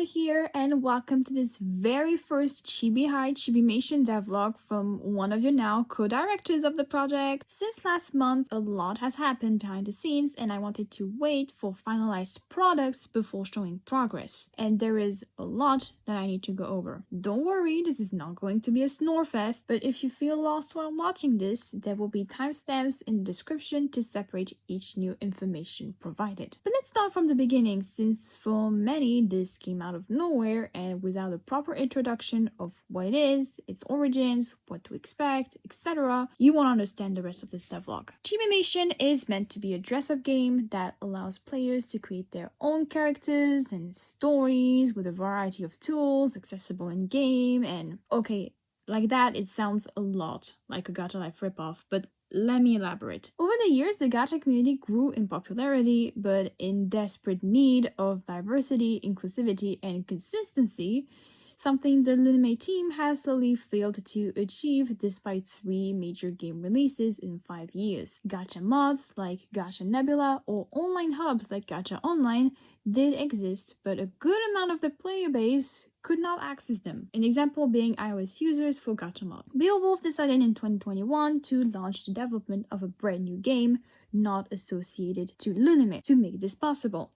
here, and welcome to this very first ChibiHigh ChibiMation DevLog from one of your now co-directors of the project. Since last month, a lot has happened behind the scenes, and I wanted to wait for finalized products before showing progress. And there is a lot that I need to go over. Don't worry, this is not going to be a snore fest, but if you feel lost while watching this, there will be timestamps in the description to separate each new information provided. But let's start from the beginning, since for many this came out of nowhere and without a proper introduction of what it is, its origins, what to expect, etc. You won't understand the rest of this devlog. ChibiMation is meant to be a dress-up game that allows players to create their own characters and stories with a variety of tools accessible in-game, and okay, like that it sounds a lot like a Gacha Life ripoff, but let me elaborate. Over the years, the gacha community grew in popularity, but in desperate need of diversity, inclusivity, and consistency, something the Lunime team has slowly failed to achieve despite 3 major game releases in 5 years. Gacha mods like Gacha Nebula or online hubs like Gacha Online did exist, but a good amount of the player base could not access them. An example being iOS users for Gacha mod. Beowulf decided in 2021 to launch the development of a brand new game not associated to Lunime to make this possible.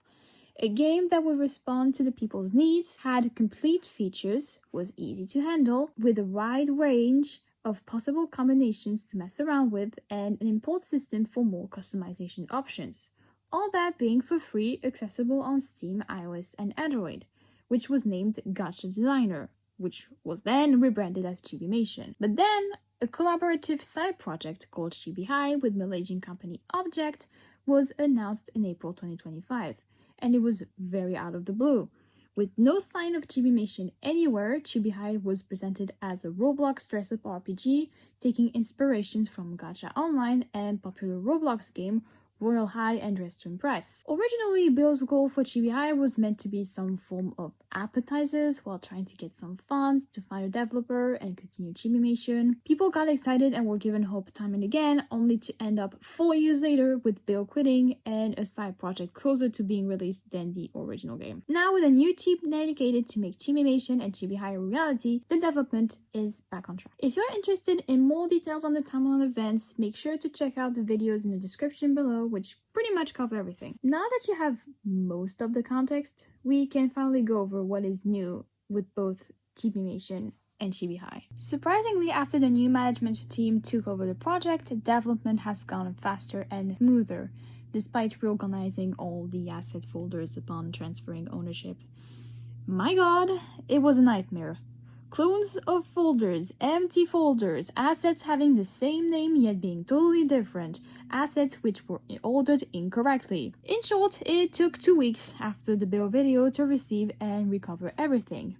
A game that would respond to the people's needs, had complete features, was easy to handle, with a wide range of possible combinations to mess around with, and an import system for more customization options. All that being for free, accessible on Steam, iOS, and Android, which was named Gacha Designer, which was then rebranded as ChibiMation. But then, a collaborative side project called ChibiHigh with Malaysian company Object was announced in April 2025. And it was very out of the blue. With no sign of ChibiMation anywhere, ChibiHigh was presented as a Roblox dress-up RPG, taking inspirations from Gacha Online and popular Roblox game Royal High and Dress to Impress. Originally, Bill's goal for ChibiHigh was meant to be some form of appetizers while trying to get some funds to find a developer and continue ChibiMation. People got excited and were given hope time and again, only to end up 4 years later with Bill quitting and a side project closer to being released than the original game. Now, with a new team dedicated to make ChibiMation and ChibiHigh a reality, the development is back on track. If you're interested in more details on the timeline events, make sure to check out the videos in the description below, which pretty much cover everything. Now that you have most of the context, we can finally go over what is new with both ChibiMation and ChibiHigh. Surprisingly, after the new management team took over the project, development has gone faster and smoother, despite reorganizing all the asset folders upon transferring ownership. My god, it was a nightmare. Clones of folders, empty folders, assets having the same name yet being totally different, assets which were ordered incorrectly. In short, it took 2 weeks after the build video to receive and recover everything.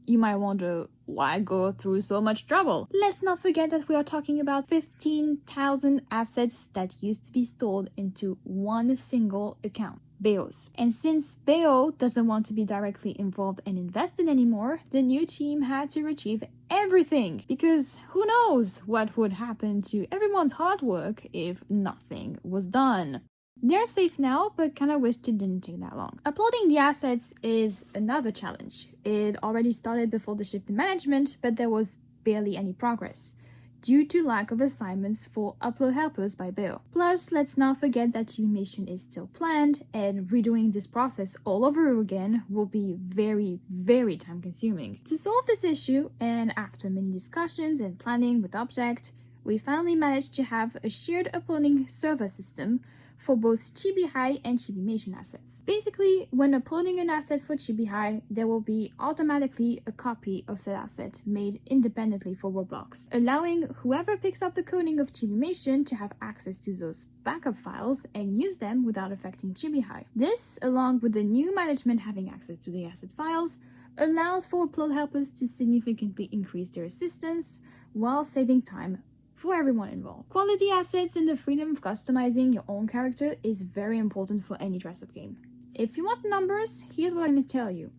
You might wonder, why go through so much trouble? Let's not forget that we are talking about 15,000 assets that used to be stored into one single account. Beo's. And since Beo doesn't want to be directly involved and invested anymore, the new team had to retrieve everything, because who knows what would happen to everyone's hard work if nothing was done. They're safe now, but kinda wished it didn't take that long. Uploading the assets is another challenge. It already started before the shift in management, but there was barely any progress, due to lack of assignments for upload helpers by Bill. Plus, let's not forget that ChibiMation is still planned, and redoing this process all over again will be very, very time consuming. To solve this issue, and after many discussions and planning with Object, we finally managed to have a shared uploading server system for both ChibiHigh and ChibiMation assets. Basically, when uploading an asset for ChibiHigh, there will be automatically a copy of said asset made independently for Roblox, allowing whoever picks up the coding of ChibiMation to have access to those backup files and use them without affecting ChibiHigh. This, along with the new management having access to the asset files, allows for upload helpers to significantly increase their assistance while saving time for everyone involved. Quality assets and the freedom of customizing your own character is very important for any dress-up game. If you want numbers, here's what I'm going to tell you.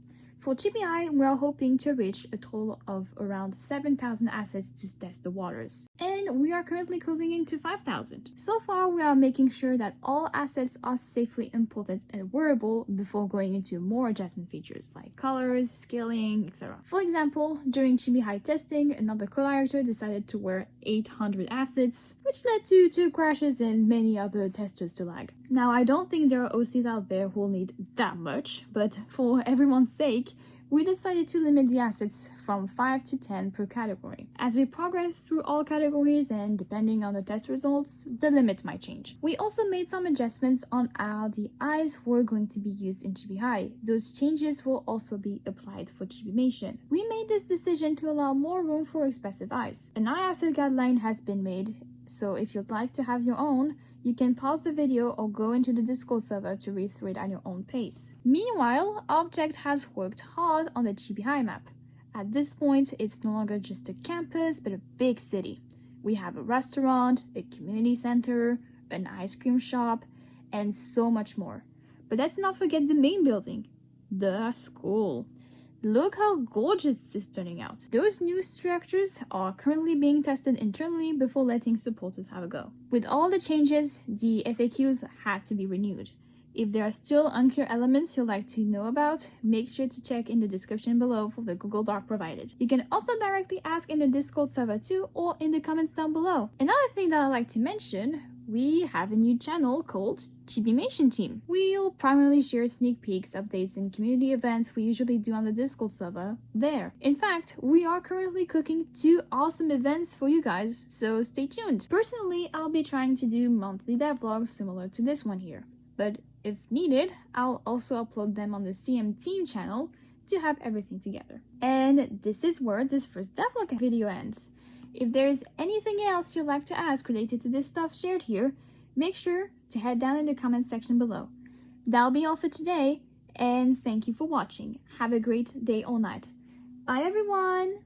For ChibiHigh, we are hoping to reach a total of around 7,000 assets to test the waters. And we are currently closing into 5,000. So far, we are making sure that all assets are safely imported and wearable before going into more adjustment features like colors, scaling, etc. For example, during ChibiHigh testing, another co-director decided to wear 800 assets, which led to 2 crashes and many other testers to lag. Now, I don't think there are OCs out there who will need that much, but for everyone's sake, we decided to limit the assets from 5 to 10 per category. As we progress through all categories and depending on the test results, the limit might change. We also made some adjustments on how the eyes were going to be used in ChibiHigh. Those changes will also be applied for ChibiMation. We made this decision to allow more room for expressive eyes. An eye asset guideline has been made, so if you'd like to have your own, you can pause the video or go into the Discord server to read through it at your own pace. Meanwhile, Object has worked hard on the ChibiHigh map. At this point, it's no longer just a campus, but a big city. We have a restaurant, a community center, an ice cream shop, and so much more. But let's not forget the main building, the school. Look how gorgeous this is turning out. Those new structures are currently being tested internally before letting supporters have a go. With all the changes, the FAQs had to be renewed. If there are still unclear elements you'd like to know about, make sure to check in the description below for the Google Doc provided. You can also directly ask in the Discord server too, or in the comments down below. Another thing that I'd like to mention, we have a new channel called ChibiMation Team. We'll primarily share sneak peeks, updates, and community events we usually do on the Discord server there. In fact, we are currently cooking 2 awesome events for you guys, so stay tuned. Personally, I'll be trying to do monthly devlogs similar to this one here, but if needed, I'll also upload them on the CM Team channel to have everything together. And this is where this first devlog video ends. If there is anything else you'd like to ask related to this stuff shared here, make sure to head down in the comment section below. That'll be all for today, and thank you for watching. Have a great day or night. Bye everyone!